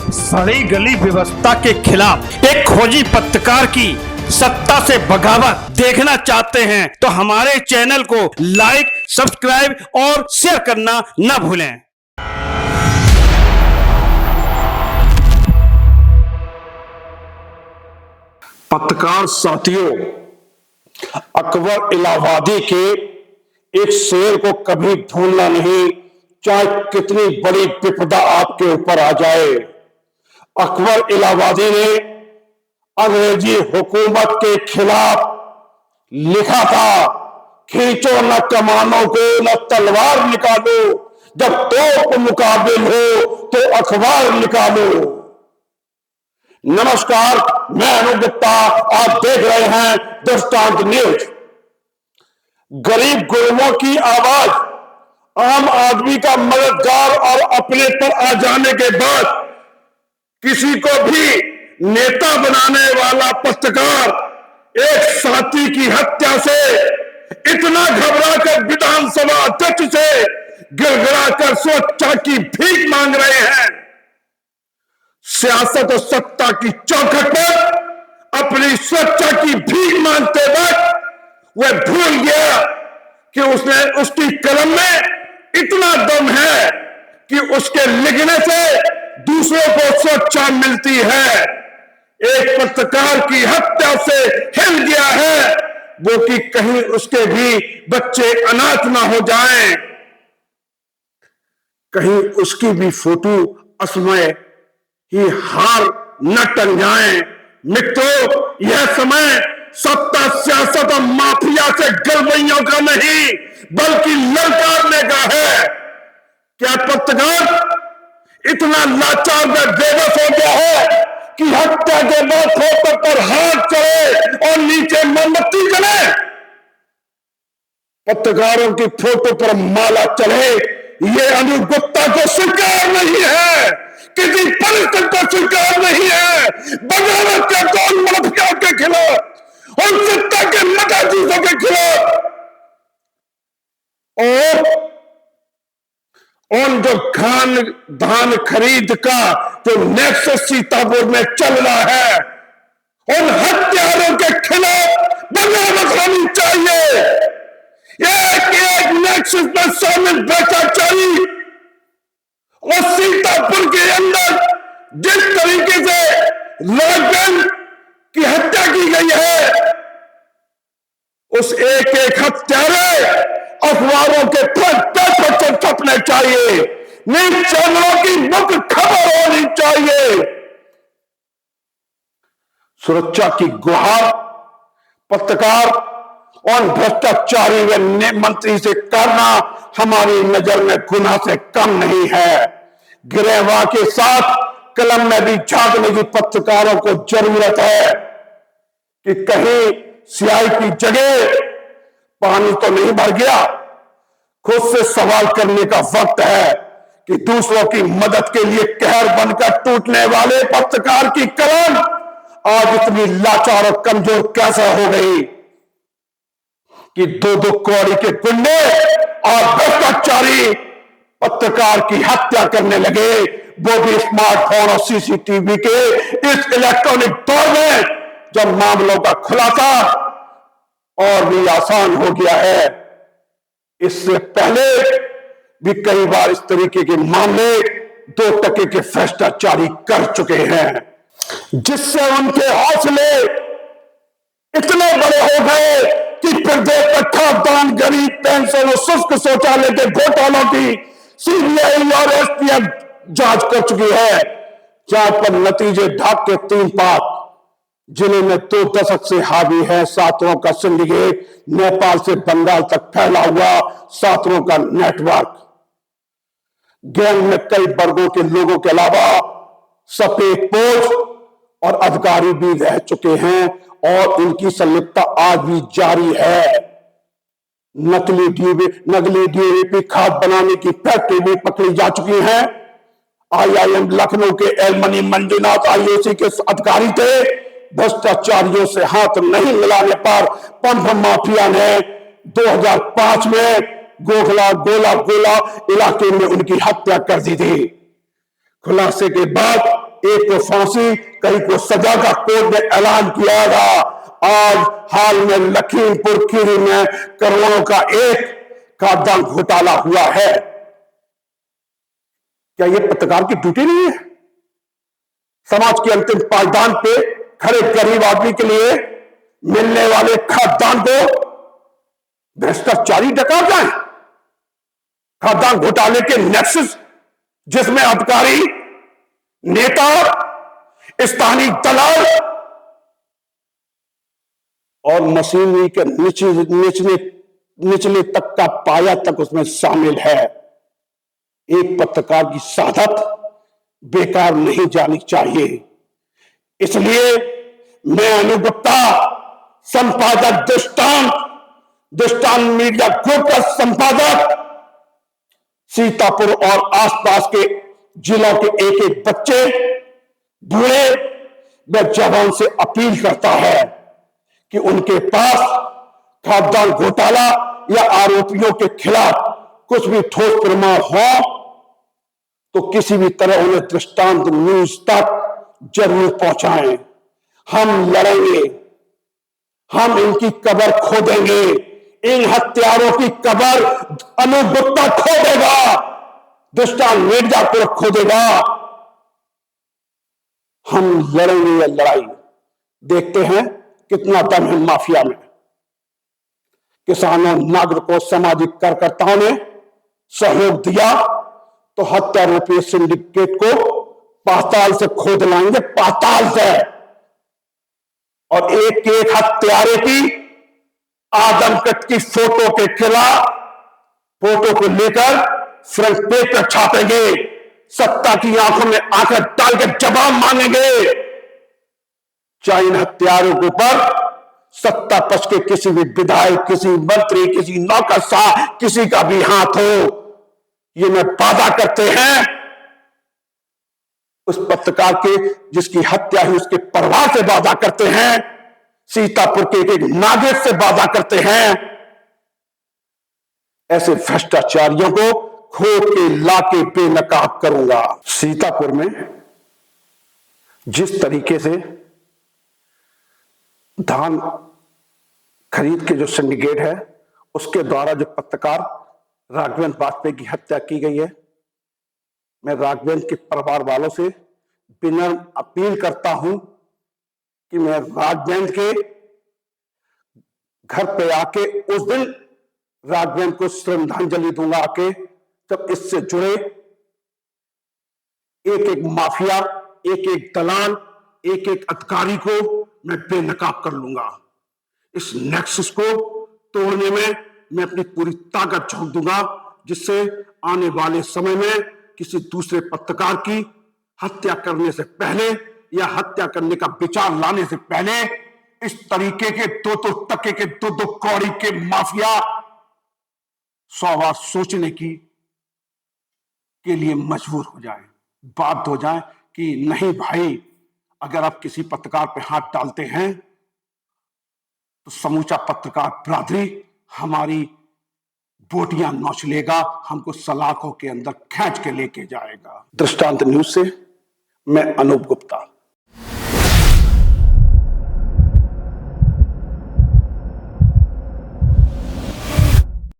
सड़ी गली व्यवस्था के खिलाफ एक खोजी पत्रकार की सत्ता से बगावत देखना चाहते हैं तो हमारे चैनल को लाइक, सब्सक्राइब और शेयर करना न भूलें। पत्रकार साथियों, अकबर इलाहाबादी के एक शेर को कभी भूलना नहीं, चाहे कितनी बड़ी विपदा आपके ऊपर आ जाए। अकबर इलाहाबादी ने अंग्रेजी हुकूमत के खिलाफ लिखा था, खींचो न कमानों को न तलवार निकालो, जब तोप मुकाबिल हो तो अखबार निकालो। नमस्कार, मैं अनूप गुप्ता, आप देख रहे हैं दृष्टांत न्यूज। गरीब गुरबों की आवाज, आम आदमी का मददगार और अपने पर आ जाने के बाद किसी को भी नेता बनाने वाला पत्रकार एक साथी की हत्या से इतना घबराकर विधानसभा अध्यक्ष से गिड़गिड़ाकर सुरक्षा की भीख मांग रहे हैं। सियासत और सत्ता की चौखट पर अपनी सुरक्षा की भीख मांगते वक्त वह भूल गया कि उसकी कलम में इतना दम है कि उसके लिखने से दूसरों को सुरक्षा मिलती है। एक पत्रकार की हत्या से हिल गया है वो कि कहीं उसके भी बच्चे अनाथ ना हो जाएं, कहीं उसकी भी फोटो असमय ही हार न टन जाए। मित्रों, यह समय सत्ता, सियासत और माफिया से गड़बड़ियों का नहीं बल्कि ललकारने का है। क्या पत्रकार इतना लाचार व बेबस हो गया है कि हत्या के बाद फोटो पर हाथ चढ़े और नीचे मोमबत्ती जले? पत्रकारों की फोटो पर माला चढ़े, ये अनूप गुप्ता को स्वीकार नहीं है, किसी परिस्थिति को स्वीकार नहीं है। बगावत के कौन माफिया के खिलाफ और सत्ता के मकाजीजों के खिलाफ और उन जो धान खरीद का जो नेक्सस सीतापुर में चल रहा है, उन हत्यारों के खिलाफ बगावत होनी चाहिए। एक नेक्सस में शामिल भ्रष्टाचारी और सीतापुर के अंदर जिस तरीके से राजन की हत्या की गई है, उस एक हत्यारे अखबारों के फ्रंट पेज पर छपने चाहिए, न्यूज चैनलों की मुख्य खबर होनी चाहिए। सुरक्षा की गुहार पत्रकार और भ्रष्टाचारी व मंत्री से करना हमारी नजर में गुनाह से कम नहीं है। गिरहवा के साथ कलम में भी झांकने की पत्रकारों को जरूरत है कि कहीं स्याही की जगह पानी तो नहीं भर गया। खुद से सवाल करने का वक्त है कि दूसरों की मदद के लिए कहर बनकर टूटने वाले पत्रकार की कलम आज इतनी लाचार और कमजोर कैसा हो गई कि दो कौड़ी के गुंडे और भ्रष्टाचारी पत्रकार की हत्या करने लगे, वो भी स्मार्टफोन और सीसीटीवी के इस इलेक्ट्रॉनिक दौर में जब मामलों का खुलासा और भी आसान हो गया है। इससे पहले भी कई बार इस तरीके के मामले 2% के भ्रष्टाचारी कर चुके हैं, जिससे उनके हौसले इतने बड़े हो गए कि प्रदेश में खाद्यान्न, गरीब पेंशन और शुष्क शौचालय के घोटालों की सीबीआई और एसटीएफ जांच कर चुकी है। जांच पर नतीजे ढाक के 3 पात जिले में 2 दशक से हावी है सातरों का सिंडिकेट, नेपाल से बंगाल तक फैला हुआ सातरों का नेटवर्क। गैंग में कई वर्गों के लोगों के अलावा सफेद पोश और अधिकारी भी रह चुके हैं और उनकी संलिप्तता आज भी जारी है। नकली डीएपी खाद बनाने की फैक्ट्री भी पकड़ी जा चुकी है। आईआईएम लखनऊ के एलमनी मंजूनाथ आईओसी के अधिकारी थे। भ्रष्टाचारियों से हाथ नहीं मिलाने पर पंप माफिया ने 2005 में गोला इलाके में उनकी हत्या कर दी थी। खुलासे के बाद एक को फांसी, कहीं को सजा का कोर्ट ने ऐलान किया था। आज हाल में लखीमपुर खीरी में करोड़ों का एक खाद्यान्न घोटाला हुआ है। क्या यह पत्रकार की ड्यूटी नहीं है? समाज के अंतिम पायदान पे खड़े गरीब आदमी के लिए मिलने वाले खाद्यान्न को भ्रष्टाचारी डका जाए। खाद्यान्न घोटाले के नेक्सस जिसमें अधिकारी, नेता, स्थानीय दलाल और मशीनरी के निचले तक का पाया तक उसमें शामिल है। एक पत्रकार की शहादत बेकार नहीं जानी चाहिए। इसलिए मैं अनूप गुप्ता, संपादक दृष्टांत मीडिया ग्रुप का संपादक, सीतापुर और आसपास के जिलों के एक एक बच्चे, बूढ़े व जवान से अपील करता है कि उनके पास खाद्यान्न घोटाला या आरोपियों के खिलाफ कुछ भी ठोस प्रमाण हो तो किसी भी तरह उन्हें दृष्टांत न्यूज तक जरूर पहुंचाएं। हम लड़ेंगे, हम इनकी कब्र खोदेंगे। इन हत्यारों की कब्र अनूप गुप्ता खोदेगा, दृष्टांत मीडिया को खोदेगा। हम लड़ेंगे ये लड़ाई। देखते हैं कितना दम है माफिया में। किसानों, नागरिकों, सामाजिक कार्यकर्ताओं ने सहयोग दिया तो हत्यारोपी सिंडिकेट को पाताल से खोद लाएंगे, पाताल से। और एक एक हत्यारे की आदमकद की फोटो के खिलाफ, फोटो को लेकर फ्रंट पेज पर छापेंगे, सत्ता की आंखों में आंखें डाल के जवाब मांगेंगे। चाहे इन हत्यारों के ऊपर सत्ता पक्ष के किसी भी विधायक, किसी मंत्री, किसी नौकरशाह, किसी का भी हाथ हो, ये मैं वादा करते हैं उस पत्रकार के जिसकी हत्या हुई उसके परिवार से वादा करते हैं, सीतापुर के एक नागरिक से वादा करते हैं। ऐसे भ्रष्टाचारियों को खोद के लाके बेनकाब करूंगा। सीतापुर में जिस तरीके से धान खरीद के जो सिंडिकेट है उसके द्वारा जो पत्रकार राघवेंद्र वाजपेयी की हत्या की गई है, मैं राघवेंद्र के परिवार वालों से विनम्र अपील करता हूं कि मैं राघवेंद्र के घर पे आके उस दिन राघवेंद्र को श्रद्धांजलि दूंगा आके, जब इससे जुड़े एक एक माफिया, एक एक दलाल, एक एक अधिकारी को मैं बेनकाब कर लूंगा। इस नेक्सस को तोड़ने में मैं अपनी पूरी ताकत झोंक दूंगा, जिससे आने वाले समय में किसी दूसरे पत्रकार की हत्या करने से पहले या हत्या करने का विचार लाने से पहले इस तरीके के दो टके के दो कौड़ी के माफिया 100 बार सोचने के लिए मजबूर हो जाए, बाध्य हो जाए कि नहीं भाई, अगर आप किसी पत्रकार पे हाथ डालते हैं तो समूचा पत्रकार बरादरी हमारी बोटियां नोच लेगा, हमको सलाखों के अंदर खींच के लेके जाएगा। दृष्टांत न्यूज से मैं अनूप गुप्ता।